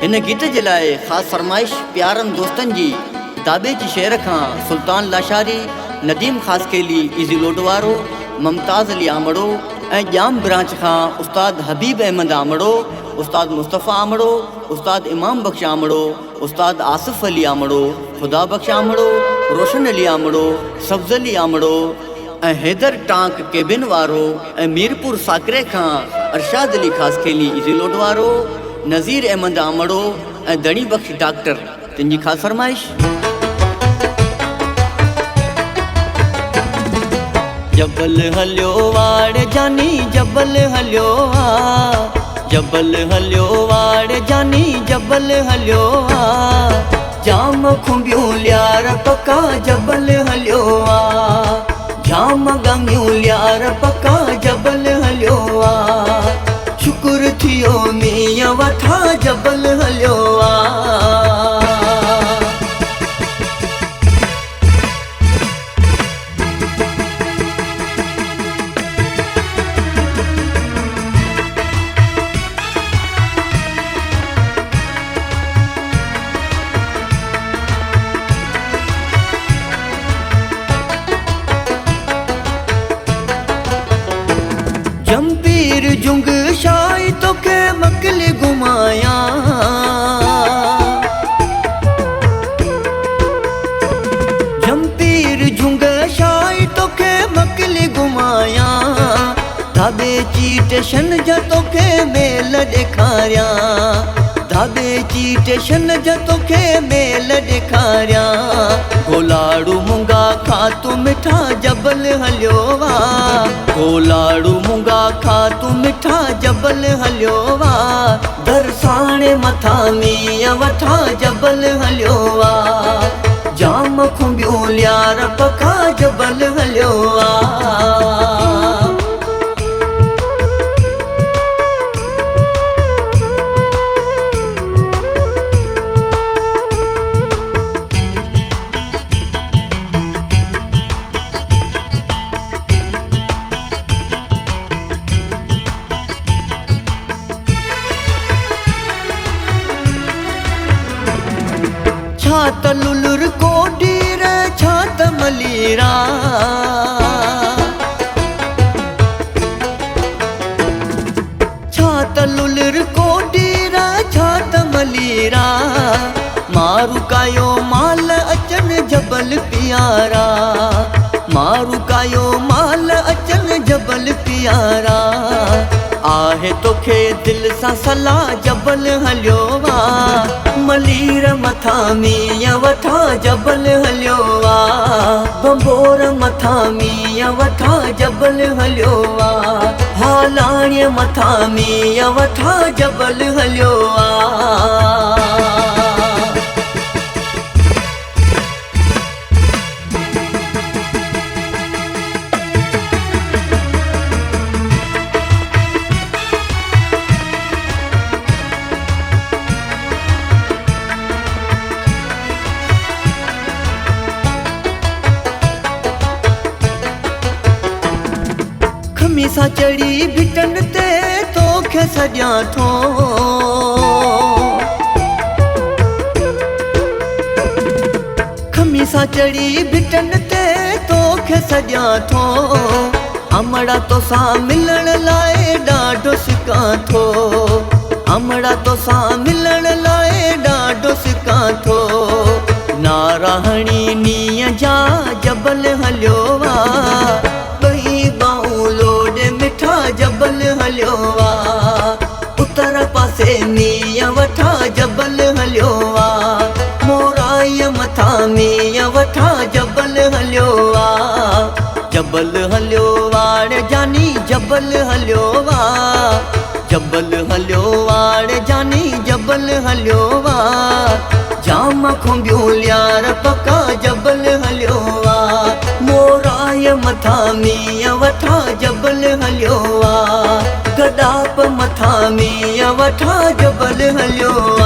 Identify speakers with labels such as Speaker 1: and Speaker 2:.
Speaker 1: इन गीत जे लाइ ख़ासि फरमाइश प्यारनि दोस्तनि जी दाबे जी शेर खां सुल्तान लाशारी, नदीम ख़ासकेली, इज़ी लोडवारो, मुमताज़ अली आमड़ो ऐं ॼाम ब्रांच खां उस्ताद हबीब अहमद आमड़ो, उस्ताद मुस्तफ़ा आमड़ो, उस्ताद इमाम बख्श आमड़ो, उस्ताद आसिफ अली आमड़ो, ख़ुदा बख्श आमड़ो, रोशन अली आमड़ो, सब्ज़ अली आमड़ो ऐं हैदर टांक केबिन वारो ऐं मीरपुर साकरे खां अरशाद अली ख़ासकेली, इज़ी लोडवारो, नज़ीर अहमद आमड़ो ऐं दणी बख्श डॉक्टर, तुंहिंजी ख़ासि फरमाइश। जबल हलियो वाड़ जानी, जबल हलियो आ, जबल हलियो वाड़ जानी, जबल हलियो आ, जाम खुंबियूं लियार पका, जबल हलियो आ, जाम गमियूं लियार पका, जबल हलियो आ, शुक्र थियो मींहं वठा, जबल हलियो आ। जंपीर जुंग शाही तोखे मकल घुमाया, जंपीर जुंग शाही तोखे मकल घुमाया, धाबे जी स्टेशन जा तोखे मेल ॾेखारिया, धाबे जी स्टेशन जा तोखे मेल ॾेखारिया, गोलाड़ू मुंगा खा तू मिठा, जबल हलियो वा, गोलाड़ू मुंगा खा तू मिठा, जबल हलियो वा, दरसाणे मथां मींहं वठा, जबल हलियो वा, जाम खुंबियूं लियार पका, जबल हलियो वा। छात लुलुर कोडीर, छात मलीरा, छात लुलुर कोडीर, छात मलीरा, मारू कायो माल अचन, जबल पियारा, मारू कायो माल अचन, जबल पियारा, आहे तोखे दिल सां सलाह, जबल हलियो वा, मलीर मथां मींहं वठा, जबल हलियो वा, बंबोर मथां मींहं वठा, जबल हलियो वा, हालाणीअ मथां मींहं वठा, जबल हलियो वा। खमीसा चढ़ी भिटन ते तोखे सॼां थो, खमीसा चढ़ी भिटन ते तोखे सॼां थो, अमड़ा तोसां मिलण लाइ ॾाढो सिकां थो, अमड़ा तोसां मिलण लाइ ॾाढो सिकां थो, नाराहणी नीअ जा, जबल हलियो वा, जबल हलियो वा, उतर पासे मींहं वठा, जबल हलियो वा, मोराईअ मथां मींहं वठा, जबल हलियो वा, जबल हलियो वाड़ जानी, जबल हलियो वा, जबल हलियो वाड़ जानी, जबल हलियो वा, जाम खुंबियूं लियार पका, जबल हलियो वा, मोराईअ मथां मींहं वठा, जबल हलियो वा, गॾाप मथां मींहं वठा, जबल हलियो वा।